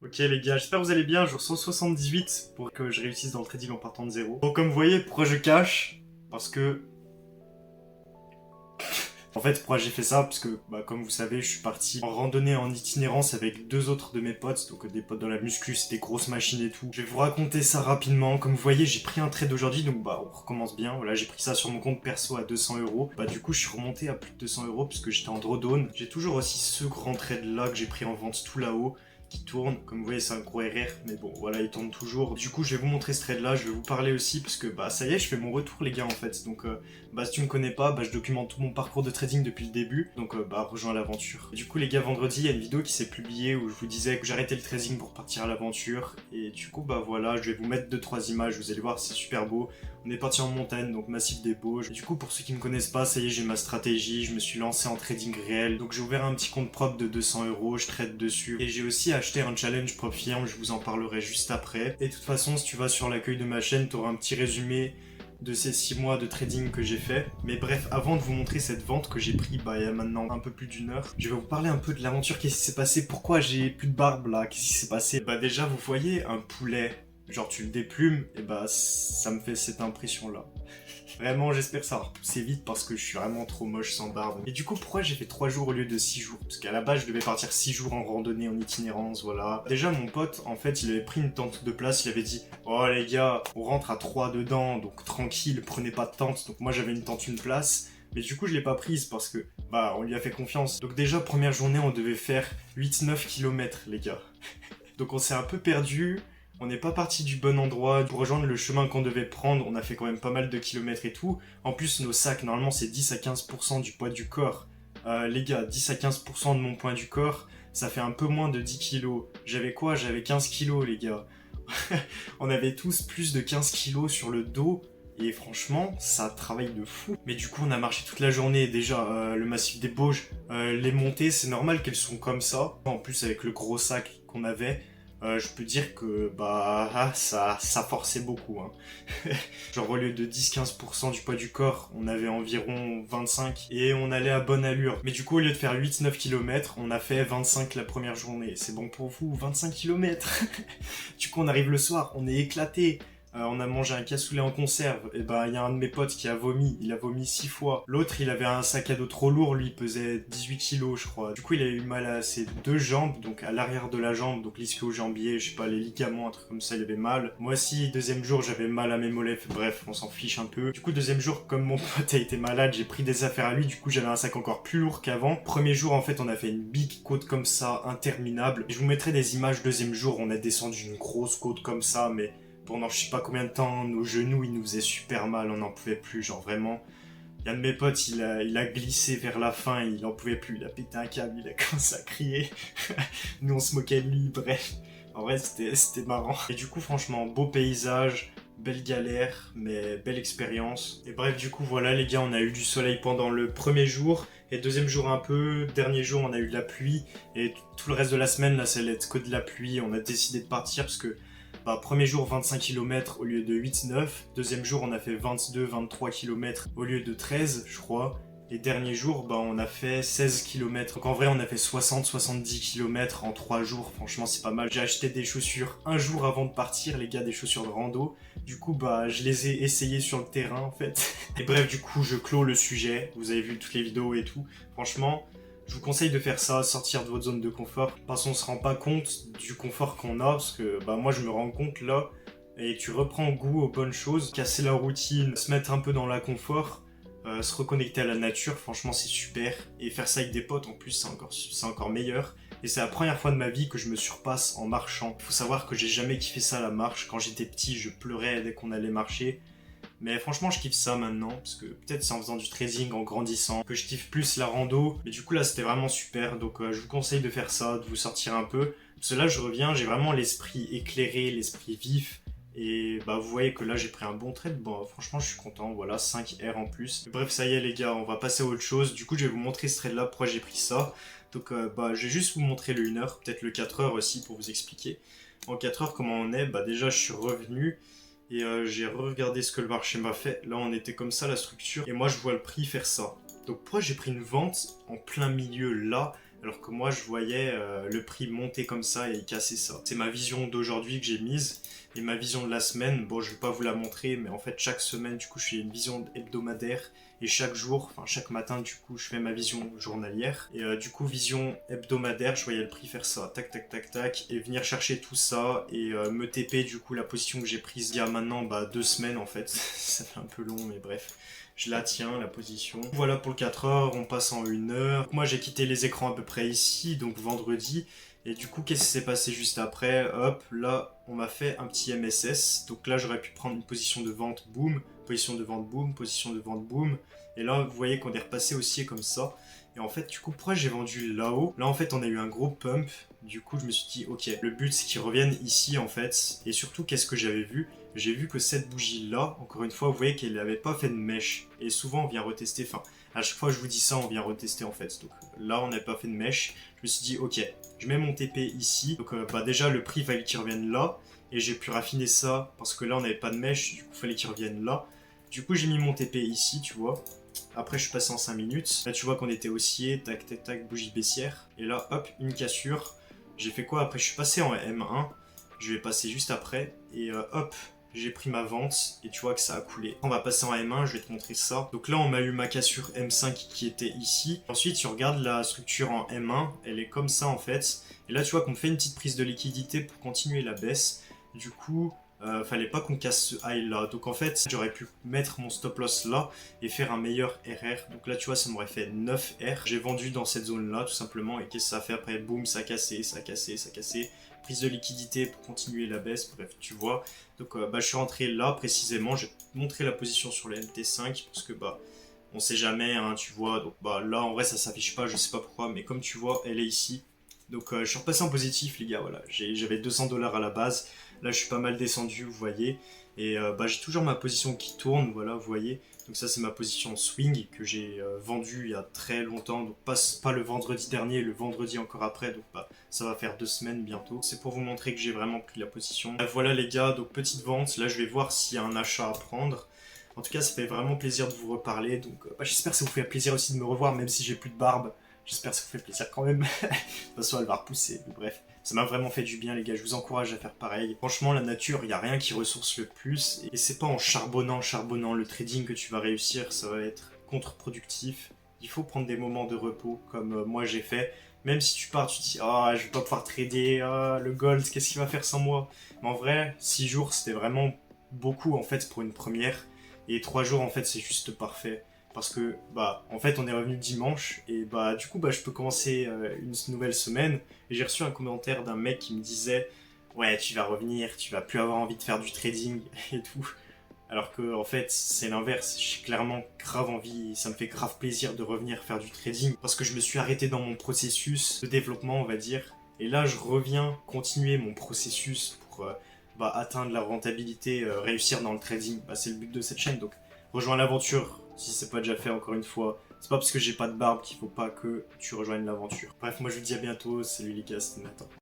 Ok les gars, j'espère que vous allez bien, jour 178 pour que je réussisse dans le trading en partant de zéro. Donc comme vous voyez, pourquoi je cache? Parce que... En fait, pourquoi j'ai fait ça? Parce que, comme vous savez, je suis parti en randonnée en itinérance avec deux autres de mes potes, donc des potes dans la muscu, c'est des grosses machines et tout. Je vais vous raconter ça rapidement. Comme vous voyez, j'ai pris un trade aujourd'hui, donc on recommence bien. Voilà, j'ai pris ça sur mon compte perso à 200 €. Du coup, je suis remonté à plus de 200 € parce que j'étais en drawdown. J'ai toujours aussi ce grand trade là que j'ai pris en vente tout là-haut, qui tourne. Comme vous voyez, c'est un gros RR, mais bon, voilà, il tourne toujours. Du coup, je vais vous montrer ce trade là, je vais vous parler aussi, parce que ça y est, je fais mon retour les gars en fait. Donc si tu me connais pas, je documente tout mon parcours de trading depuis le début, donc rejoins l'aventure. Du coup les gars, vendredi, il y a une vidéo qui s'est publiée où je vous disais que j'arrêtais le trading pour partir à l'aventure, et du coup voilà, je vais vous mettre 2-3 images, vous allez voir, c'est super beau. On est parti en montagne, donc massif des Bauges. Et du coup, pour ceux qui me connaissent pas, ça y est, j'ai ma stratégie, je me suis lancé en trading réel. Donc j'ai ouvert un petit compte propre de 200 €, je trade dessus. Et j'ai aussi acheté un challenge prop firm, je vous en parlerai juste après. Et de toute façon, si tu vas sur l'accueil de ma chaîne, tu auras un petit résumé de ces 6 mois de trading que j'ai fait. Mais bref, avant de vous montrer cette vente que j'ai pris il y a maintenant un peu plus d'une heure, je vais vous parler un peu de l'aventure, qu'est-ce qui s'est passé, pourquoi j'ai plus de barbe là, qu'est-ce qui s'est passé. Déjà, vous voyez un poulet, genre tu le déplumes, et ça me fait cette impression là. Vraiment, j'espère que ça va repousser vite parce que je suis vraiment trop moche sans barbe. Et du coup, pourquoi j'ai fait 3 jours au lieu de 6 jours? Parce qu'à la base, je devais partir 6 jours en randonnée, en itinérance, voilà. Déjà, mon pote, en fait, il avait pris une tente de place, il avait dit « Oh les gars, on rentre à 3 dedans, donc tranquille, prenez pas de tente. » Donc moi, j'avais une tente, une place. Mais du coup, je l'ai pas prise parce que, on lui a fait confiance. Donc déjà, première journée, on devait faire 8-9 km, les gars. Donc on s'est un peu perdu. On n'est pas parti du bon endroit pour rejoindre le chemin qu'on devait prendre. On a fait quand même pas mal de kilomètres et tout. En plus, nos sacs, normalement, c'est 10 à 15% du poids du corps. Les gars, 10 à 15% de mon poids du corps, ça fait un peu moins de 10 kilos. J'avais quoi? J'avais 15 kilos, les gars. On avait tous plus de 15 kilos sur le dos. Et franchement, ça travaille de fou. Mais du coup, on a marché toute la journée. Déjà, le massif des Bauges, les montées, c'est normal qu'elles sont comme ça. En plus, avec le gros sac qu'on avait, je peux dire que ça forçait beaucoup. Hein. Genre au lieu de 10-15% du poids du corps, on avait environ 25 et on allait à bonne allure. Mais du coup, au lieu de faire 8-9 km, on a fait 25 la première journée. C'est bon pour vous, 25 km. Du coup, on arrive le soir, on est éclaté. On a mangé un cassoulet en conserve, et il y a un de mes potes qui a vomi, il a vomi 6 fois. L'autre, il avait un sac à dos trop lourd, lui, il pesait 18 kilos, je crois. Du coup, il a eu mal à ses deux jambes, donc à l'arrière de la jambe, donc l'ischio-jambier, je sais pas, les ligaments, un truc comme ça, il avait mal. Moi aussi, deuxième jour, j'avais mal à mes mollets, bref, on s'en fiche un peu. Du coup, deuxième jour, comme mon pote a été malade, j'ai pris des affaires à lui, du coup, j'avais un sac encore plus lourd qu'avant. Premier jour, en fait, on a fait une big côte comme ça, interminable. Je vous mettrai des images, deuxième jour, on a descendu une grosse côte comme ça, mais pendant je sais pas combien de temps, nos genoux ils nous faisaient super mal, on n'en pouvait plus, genre vraiment. Il y a un de mes potes, il a glissé vers la fin, il en pouvait plus, il a pété un câble, il a commencé à crier. Nous on se moquait de lui, bref. En vrai c'était marrant. Et du coup franchement, beau paysage, belle galère, mais belle expérience. Et bref du coup voilà les gars, on a eu du soleil pendant le premier jour. Et deuxième jour un peu, dernier jour on a eu de la pluie. Et tout le reste de la semaine là ça allait être que de la pluie. On a décidé de partir parce que premier jour 25 km au lieu de 8-9. Deuxième jour on a fait 22-23 km au lieu de 13 je crois. Et dernier jour on a fait 16 km. Donc en vrai on a fait 60-70 km en 3 jours. Franchement c'est pas mal. J'ai acheté des chaussures un jour avant de partir les gars, des chaussures de rando. Du coup je les ai essayées sur le terrain en fait. Et bref du coup je clôt le sujet. Vous avez vu toutes les vidéos et tout. Franchement je vous conseille de faire ça, sortir de votre zone de confort, parce qu'on se rend pas compte du confort qu'on a, parce que moi je me rends compte là, et tu reprends goût aux bonnes choses, casser la routine, se mettre un peu dans l'inconfort, se reconnecter à la nature, franchement c'est super, et faire ça avec des potes en plus c'est encore meilleur. Et c'est la première fois de ma vie que je me surpasse en marchant. Faut savoir que j'ai jamais kiffé ça la marche, quand j'étais petit je pleurais dès qu'on allait marcher. Mais franchement, je kiffe ça maintenant, parce que peut-être c'est en faisant du trading, en grandissant, que je kiffe plus la rando. Mais du coup, là, c'était vraiment super. Donc, je vous conseille de faire ça, de vous sortir un peu. Parce que là, je reviens, j'ai vraiment l'esprit éclairé, l'esprit vif. Et vous voyez que là, j'ai pris un bon trade. Franchement, je suis content. Voilà, 5 R en plus. Bref, ça y est, les gars, on va passer à autre chose. Du coup, je vais vous montrer ce trade-là, pourquoi j'ai pris ça. Donc, je vais juste vous montrer le 1 heure, peut-être le 4 heures aussi, pour vous expliquer. En 4 heures, comment on est? Déjà, je suis revenu. Et j'ai regardé ce que le marché m'a fait. Là, on était comme ça, la structure. Et moi, je vois le prix faire ça. Donc, pourquoi j'ai pris une vente en plein milieu là? alors que moi je voyais le prix monter comme ça et casser ça. C'est ma vision d'aujourd'hui que j'ai mise, et ma vision de la semaine, bon je vais pas vous la montrer, mais en fait chaque semaine du coup je fais une vision hebdomadaire, et chaque jour, enfin chaque matin du coup je fais ma vision journalière, et du coup vision hebdomadaire, je voyais le prix faire ça, tac tac tac tac, et venir chercher tout ça, et me TP du coup la position que j'ai prise il y a maintenant 2 semaines en fait, ça fait un peu long mais bref. Je la tiens, la position. Voilà pour le 4 heures, on passe en 1 heure. Moi j'ai quitté les écrans à peu près ici, donc vendredi. Et du coup, qu'est-ce qui s'est passé juste après? Hop, là, on m'a fait un petit MSS. Donc là, j'aurais pu prendre une position de vente, boum, position de vente, boum, position de vente, boum. Et là, vous voyez qu'on est repassé aussi comme ça. Et en fait, du coup, pourquoi j'ai vendu là-haut? Là, en fait, on a eu un gros pump. Du coup, je me suis dit, ok, le but, c'est qu'ils reviennent ici, en fait. Et surtout, qu'est-ce que j'avais vu? J'ai vu que cette bougie-là, encore une fois, vous voyez qu'elle n'avait pas fait de mèche. Et souvent, on vient retester, enfin, à chaque fois que je vous dis ça, on vient retester, en fait. Donc là, on n'a pas fait de mèche. Je me suis dit, ok, je mets mon TP ici. Donc déjà, le prix, il fallait qu'il revienne là. Et j'ai pu raffiner ça, parce que là, on n'avait pas de mèche. Du coup, il fallait qu'il revienne là. Du coup, j'ai mis mon TP ici, tu vois. Après, je suis passé en 5 minutes. Là, tu vois qu'on était haussier, tac, tac, tac, bougie baissière. Et là, hop, une cassure. J'ai fait quoi? Après, je suis passé en M1. Je vais passer juste après. Et hop, j'ai pris ma vente. Et tu vois que ça a coulé. On va passer en M1, je vais te montrer ça. Donc là, on m'a eu ma cassure M5 qui était ici. Ensuite, tu regardes la structure en M1. Elle est comme ça, en fait. Et là, tu vois qu'on me fait une petite prise de liquidité pour continuer la baisse. Du coup, fallait pas qu'on casse ce high là. Donc en fait, j'aurais pu mettre mon stop loss là et faire un meilleur RR. Donc là, tu vois, ça m'aurait fait 9 R. J'ai vendu dans cette zone là, tout simplement. Et qu'est-ce que ça a fait après? Boum, ça a cassé, ça a cassé, ça a cassé. Prise de liquidité pour continuer la baisse. Bref, tu vois. Donc je suis rentré là précisément. J'ai montré la position sur le MT5 parce que on sait jamais, hein, tu vois. Donc là, en vrai, ça s'affiche pas, je sais pas pourquoi. Mais comme tu vois, elle est ici. Donc je suis repassé en positif, les gars. Voilà, j'avais 200 $ à la base. Là, je suis pas mal descendu, vous voyez. Et j'ai toujours ma position qui tourne, voilà, vous voyez. Donc ça, c'est ma position swing que j'ai vendue il y a très longtemps. Donc pas le vendredi dernier, le vendredi encore après. Donc ça va faire 2 semaines bientôt. C'est pour vous montrer que j'ai vraiment pris la position. Voilà les gars, donc petite vente. Là, je vais voir s'il y a un achat à prendre. En tout cas, ça fait vraiment plaisir de vous reparler. Donc j'espère que ça vous fait plaisir aussi de me revoir, même si j'ai plus de barbe. J'espère que ça vous fait plaisir quand même. De toute façon, elle va repousser. Mais bref, ça m'a vraiment fait du bien, les gars. Je vous encourage à faire pareil. Franchement, la nature, il n'y a rien qui ressource le plus. Et c'est pas en charbonnant le trading que tu vas réussir. Ça va être contre-productif. Il faut prendre des moments de repos, comme moi j'ai fait. Même si tu pars, tu te dis, ah, je vais pas pouvoir trader, ah, le gold, qu'est-ce qu'il va faire sans moi? Mais en vrai, 6 jours, c'était vraiment beaucoup, en fait, pour une première. Et 3 jours, en fait, c'est juste parfait. Parce que, en fait, on est revenu dimanche, et du coup, je peux commencer une nouvelle semaine. Et j'ai reçu un commentaire d'un mec qui me disait, ouais, tu vas revenir, tu vas plus avoir envie de faire du trading et tout. Alors que, en fait, c'est l'inverse. J'ai clairement grave envie, ça me fait grave plaisir de revenir faire du trading. Parce que je me suis arrêté dans mon processus de développement, on va dire. Et là, je reviens continuer mon processus pour atteindre la rentabilité, réussir dans le trading. C'est le but de cette chaîne, donc rejoins l'aventure si c'est pas déjà fait encore une fois. C'est pas parce que j'ai pas de barbe qu'il faut pas que tu rejoignes l'aventure. Bref, moi je vous dis à bientôt, salut les gars, c'était Nathan.